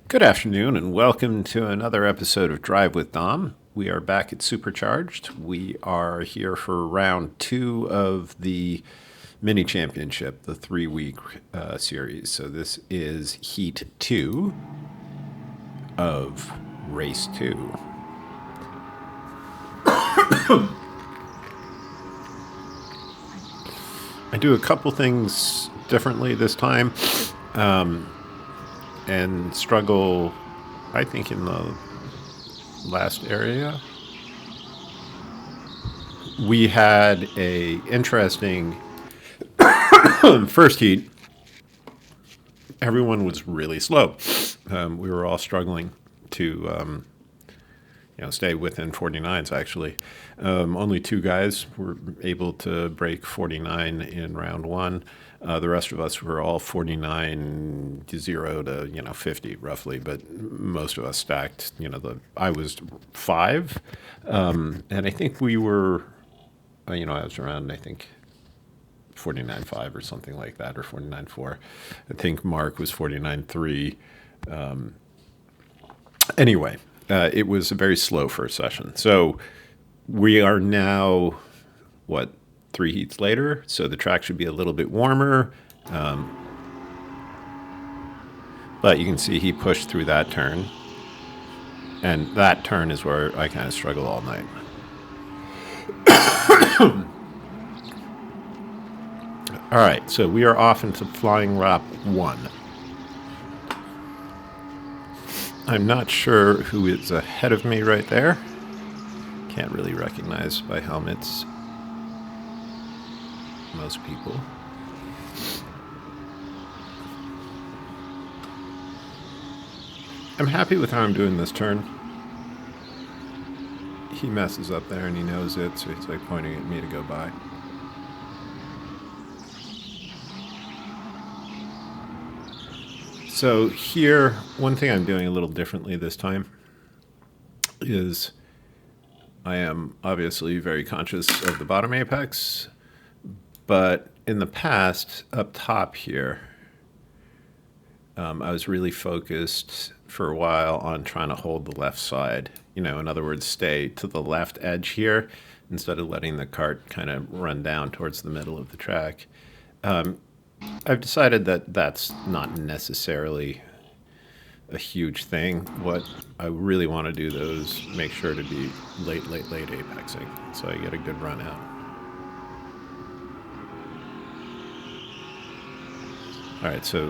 Good afternoon, and welcome to another episode of Drive with Dom. We are back at Supercharged. We are here for round two of the mini championship, the 3-week series. So this is heat 2 of race 2. I do a couple things differently this time. And struggle, I think, in the last area. We had a interesting first heat. Everyone was really slow. We were all struggling to stay within 49s, actually. Only two guys were able to break 49 in round one. The rest of us were all 49 0 to 50 roughly, but most of us stacked. I was 5, and I think we were. I was around. I think 49.5 or something like that, or 49.4. I think Mark was 49.3. Anyway, it was a very slow first session. So we are now, 3 heats later, so the track should be a little bit warmer. But you can see he pushed through that turn. And that turn is where I kind of struggle all night. All right, so we are off into flying lap 1. I'm not sure who is ahead of me right there. Can't really recognize by helmets most people. I'm happy with how I'm doing this turn. He messes up there and he knows it, so he's like pointing at me to go by. So here, one thing I'm doing a little differently this time is I am obviously very conscious of the bottom apex, but in the past, up top here, I was really focused for a while on trying to hold the left side. In other words, stay to the left edge here instead of letting the cart kind of run down towards the middle of the track. I've decided that that's not necessarily a huge thing. What I really want to do, though, is make sure to be late apexing, so I get a good run out. All right, so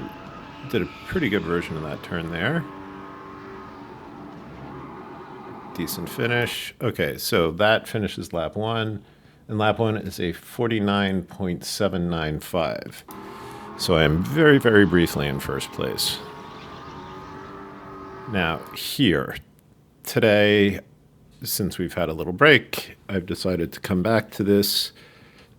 did a pretty good version of that turn there. Decent finish. Okay, so that finishes lap 1, and lap 1 is a 49.795. So I am very, very briefly in first place. Now, here, today, since we've had a little break, I've decided to come back to this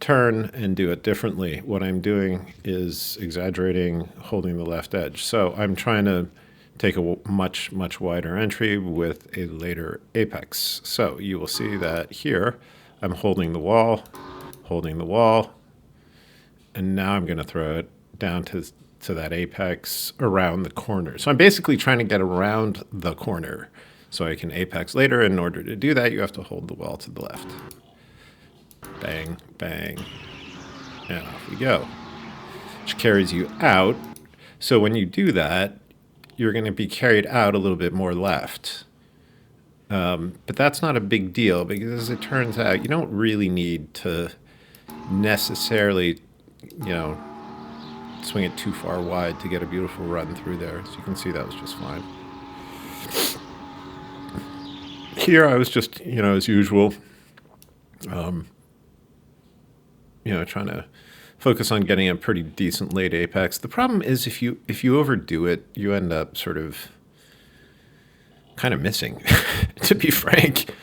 turn and do it differently. What I'm doing is exaggerating holding the left edge. So I'm trying to take a much, much wider entry with a later apex. So you will see that here, I'm holding the wall, and now I'm going to throw it down to that apex around the corner. So I'm basically trying to get around the corner so I can apex later. In order to do that, you have to hold the wall to the left. Bang, bang, and off we go, which carries you out. So when you do that, you're going to be carried out a little bit more left. But that's not a big deal because, as it turns out, you don't really need to necessarily, swing it too far wide to get a beautiful run through there. So you can see that was just fine. Here I was just, as usual, trying to focus on getting a pretty decent late apex. The problem is if you overdo it, you end up sort of kind of missing, to be frank.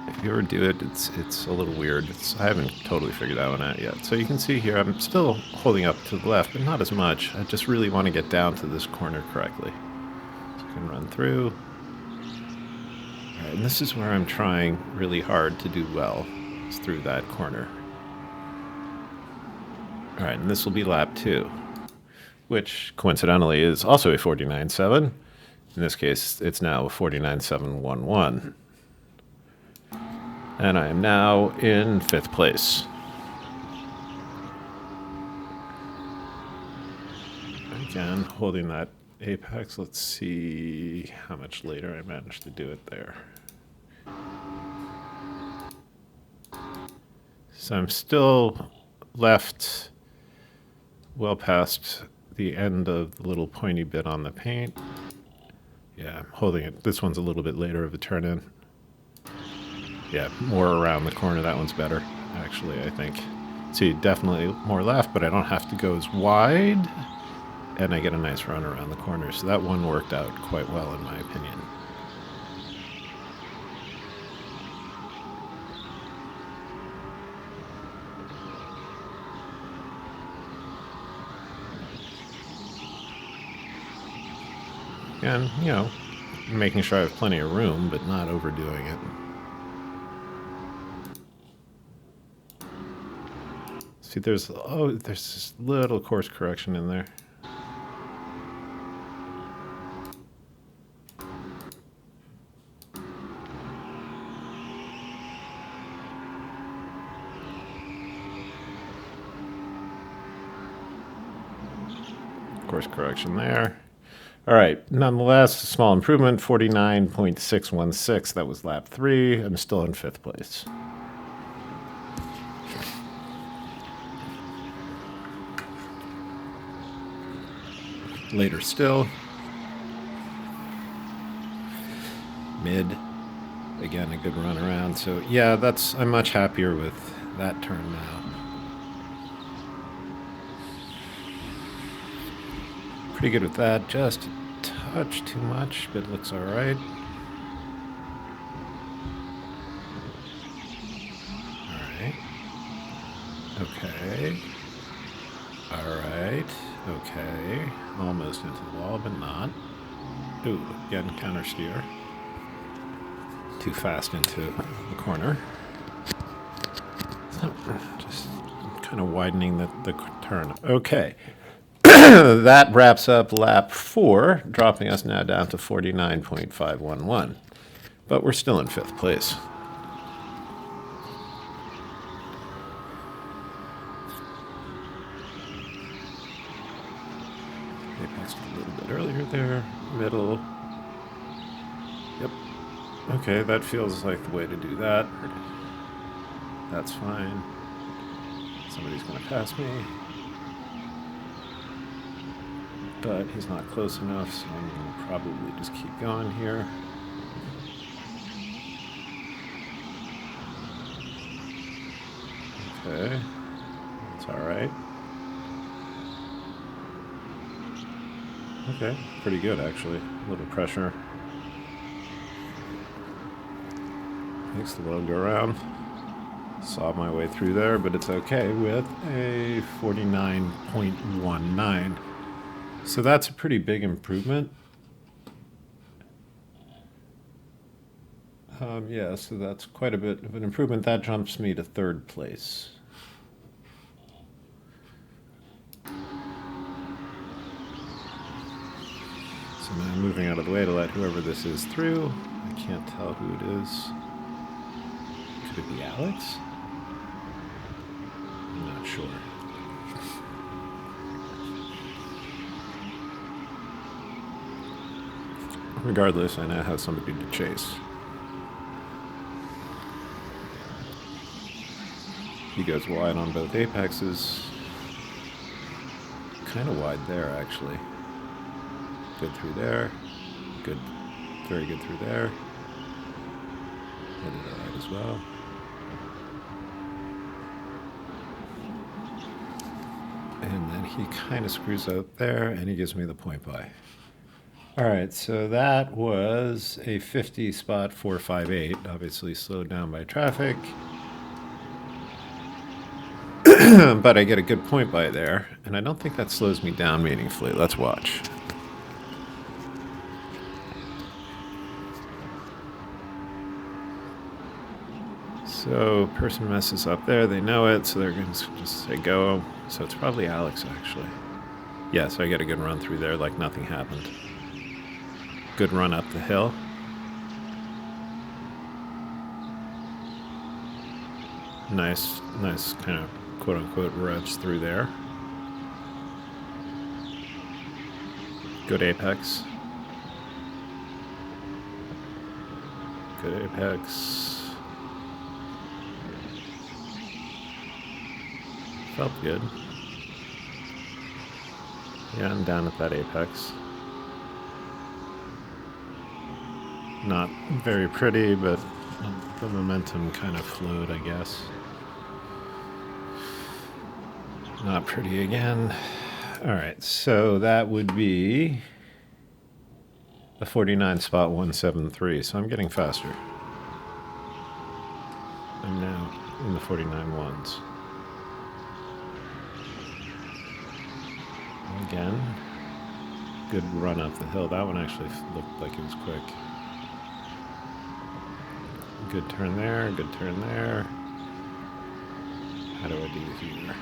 If you overdo it, it's a little weird. I haven't totally figured that one out yet. So you can see here, I'm still holding up to the left, but not as much. I just really want to get down to this corner correctly. So I can run through. All right, and this is where I'm trying really hard to do well, is through that corner. All right, and this will be lap 2. which coincidentally is also a 49.7. In this case, it's now a 49.711. And I am now in 5th place. Again, holding that apex. Let's see how much later I managed to do it there. So I'm still left well past the end of the little pointy bit on the paint. Yeah, I'm holding it. This one's a little bit later of a turn in. Yeah, more around the corner. That one's better, actually, I think. See, definitely more left, but I don't have to go as wide. And I get a nice run around the corner. So that one worked out quite well, in my opinion. And, you know, making sure I have plenty of room, but not overdoing it. See, there's this little course correction in there. Course correction there. All right, nonetheless, a small improvement, 49.616. That was lap 3. I'm still in 5th place. Later still. Mid. Again, a good run around. So yeah, I'm much happier with that turn now. Pretty good with that. Just a touch too much, but it looks all right. All right. Okay. All right. Okay. Almost into the wall, but not. Ooh, again, counter steer. Too fast into the corner. Just kind of widening the turn. Okay. That wraps up lap 4, dropping us now down to 49.511. But we're still in 5th place. Apex a little bit earlier there. Middle. Yep. Okay, that feels like the way to do that. That's fine. Somebody's going to pass me. But he's not close enough, so I'm going to probably just keep going here. Okay, that's all right. Okay, pretty good actually. A little pressure. Makes the load go around. Saw my way through there, but it's okay with a 49.19. So that's a pretty big improvement. Yeah, so that's quite a bit of an improvement. That jumps me to 3rd place. So now I'm moving out of the way to let whoever this is through. I can't tell who it is. Could it be Alex? I'm not sure. Regardless, I now have somebody to chase. He goes wide on both apexes. Kind of wide there, actually. Good through there. Good. Very good through there. Hit it all right as well. And then he kind of screws out there, and he gives me the point by. All right, so that was a 50 spot 458, obviously slowed down by traffic. But I get a good point by there, and I don't think that slows me down meaningfully. Let's watch. So person messes up there, they know it, so they're going to just say go. So it's probably Alex, actually. Yeah, so I get a good run through there like nothing happened. Good run up the hill. Nice kind of quote-unquote revs through there. Good apex. Good apex. Felt good. Yeah, I'm down at that apex. Not very pretty, but the momentum kind of flowed, I guess. Not pretty again. All right, so that would be a 49 spot 173. So I'm getting faster. I'm now in the 49 ones. Again, good run up the hill. That one actually looked like it was quick. Good turn there, good turn there. How do I do here?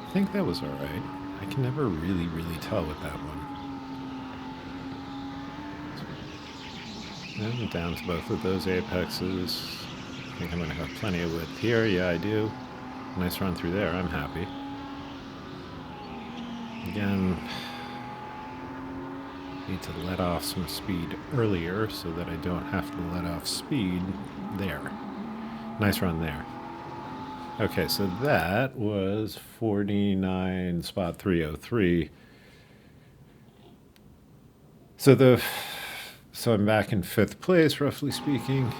I think that was all right. I can never really tell with that one. And down to both of those apexes. I think I'm going to have plenty of width here. Yeah, I do. Nice run through there. I'm happy. Again, need to let off some speed earlier so that I don't have to let off speed there. Nice run there. Okay, so that was 49 spot 303. So I'm back in 5th place, roughly speaking,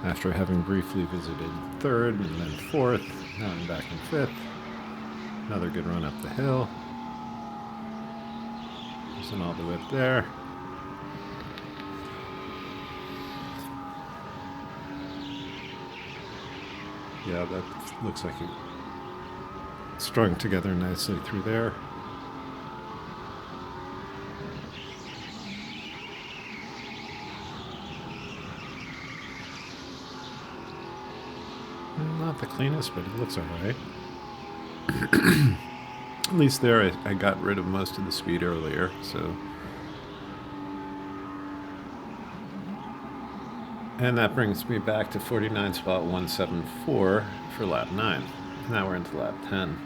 after having briefly visited 3rd and then 4th. Now I'm back in 5th. Another good run up the hill. Using all the whip there. Yeah, that looks like it strung together nicely through there. Not the cleanest, but it looks all right. At least there I got rid of most of the speed earlier, so. And that brings me back to 49 spot 174 for lap 9. Now we're into lap 10.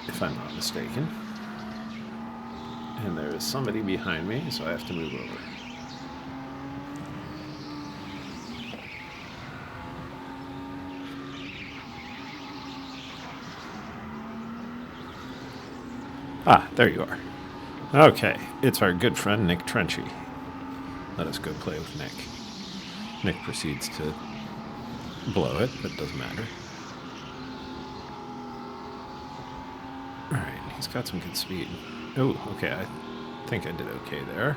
If I'm not mistaken. And there is somebody behind me, so I have to move over. Ah, there you are. Okay, it's our good friend Nick Trenchy. Let us go play with Nick. Nick proceeds to blow it, but it doesn't matter. Alright, he's got some good speed. Oh, okay, I think I did okay there.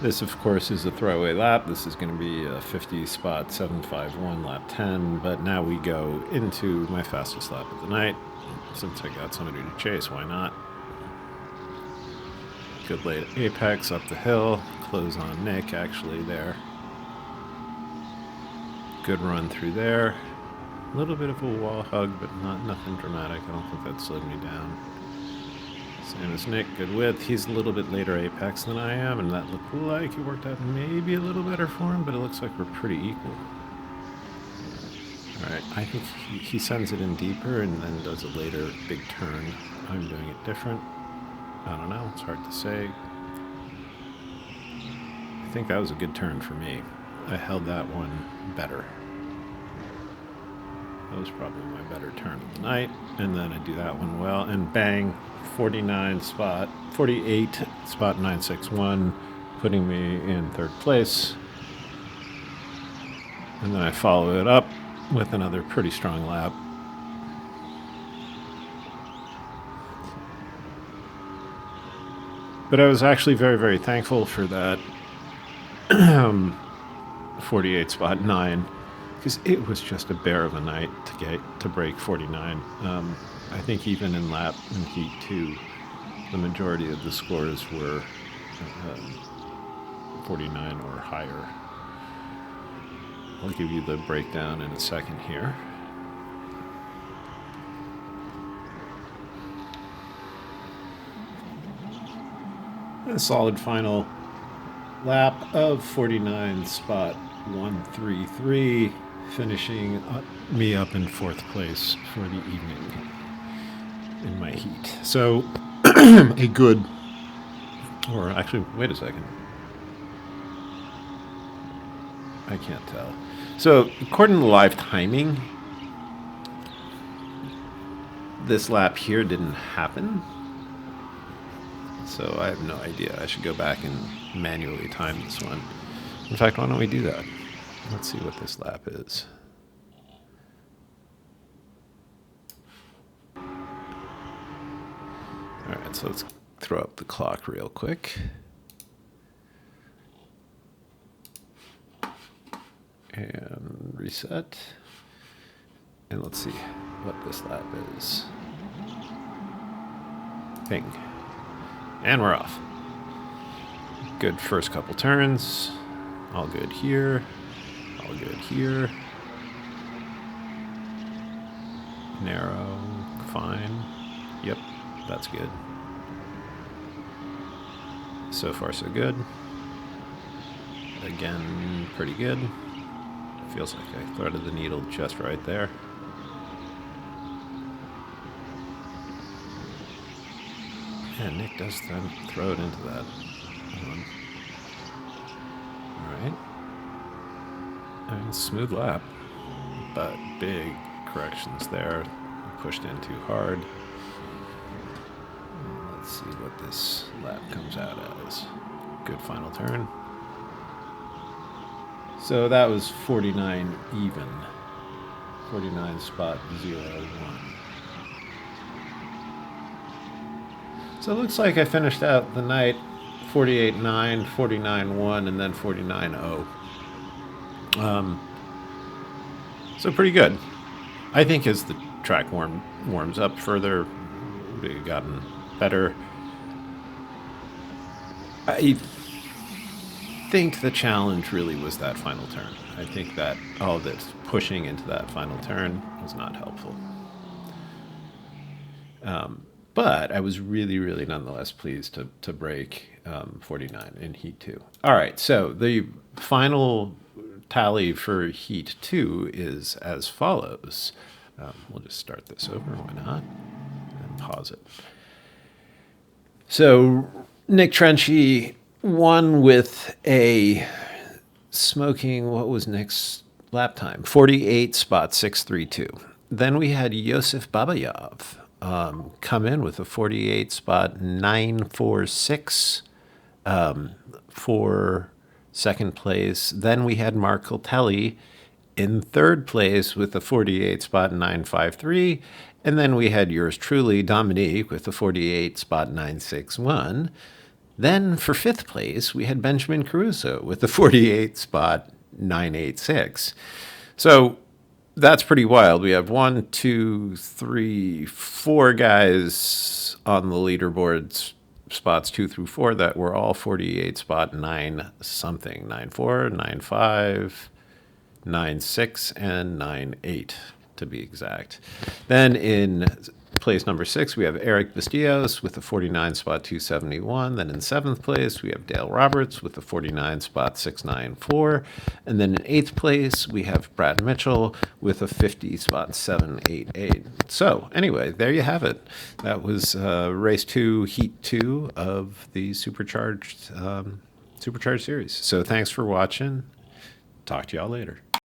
This, of course, is a throwaway lap. This is going to be a 50 spot 751 lap 10, but now we go into my fastest lap of the night. Since I got somebody to chase, why not? Good late apex up the hill. Close on Nick, actually, there. Good run through there. A little bit of a wall hug, but nothing dramatic. I don't think that slowed me down. Same as Nick, good width. He's a little bit later apex than I am, and that looked like it worked out maybe a little better for him, but it looks like we're pretty equal. Alright, I think he sends it in deeper and then does a later big turn. I'm doing it different. I don't know, it's hard to say. I think that was a good turn for me. I held that one better. That was probably my better turn of the night. And then I do that one well, and bang, 48 spot 961, putting me in 3rd place. And then I follow it up with another pretty strong lap. But I was actually very thankful for that 48 spot 9, because it was just a bear of a night to break 49. I think even in Heat 2, the majority of the scores were 49 or higher. I'll give you the breakdown in a second here. A solid final lap of 49 spot 133, finishing me up in fourth place for the evening in my heat. So a good, or actually, wait a second. I can't tell. So according to live timing, this lap here didn't happen. So I have no idea. I should go back and manually time this one. In fact, why don't we do that? Let's see what this lap is. All right, so let's throw up the clock real quick. And reset. And let's see what this lap is. Ping. And we're off. Good first couple turns. All good here. All good here. Narrow. Fine. Yep, that's good. So far, so good. Again, pretty good. Feels like I threaded the needle just right there. Yeah, Nick does throw it into that. Alright. I mean, smooth lap, but big corrections there. Pushed in too hard. Let's see what this lap comes out as. Good final turn. So that was 49 even. 49 spot 01. So it looks like I finished out the night 48.9, 49.1, and then 49.0. So pretty good. I think as the track warms up further, we've gotten better. I think the challenge really was that final turn. I think that all this pushing into that final turn was not helpful. But I was really, really nonetheless pleased to break 49 in Heat 2. All right, so the final tally for Heat 2 is as follows. We'll just start this over, why not? And pause it. So Nick Trenchy won with a smoking, what was Nick's lap time? 48 spot 632. Then we had Yosef Babayov come in with a 48 spot 946 for second place. Then we had Mark Coltelli in third place with a 48 spot 953. And then we had yours truly, Dominique, with a 48 spot 961. Then for fifth place, we had Benjamin Caruso with a 48 spot 986. So that's pretty wild. We have 1, 2, 3, 4 guys on the leaderboards, spots 2 through 4, that were all 48 spot 9 something, 94, 95, 96, and 98 to be exact. Then in place number 6, we have Eric Bastillos with a 49 spot 271. Then in 7th place, we have Dale Roberts with a 49 spot 694. And then in 8th place, we have Brad Mitchell with a 50 spot 788. So anyway, there you have it. That was race 2, heat 2 of the Supercharged Series. So thanks for watching. Talk to y'all later.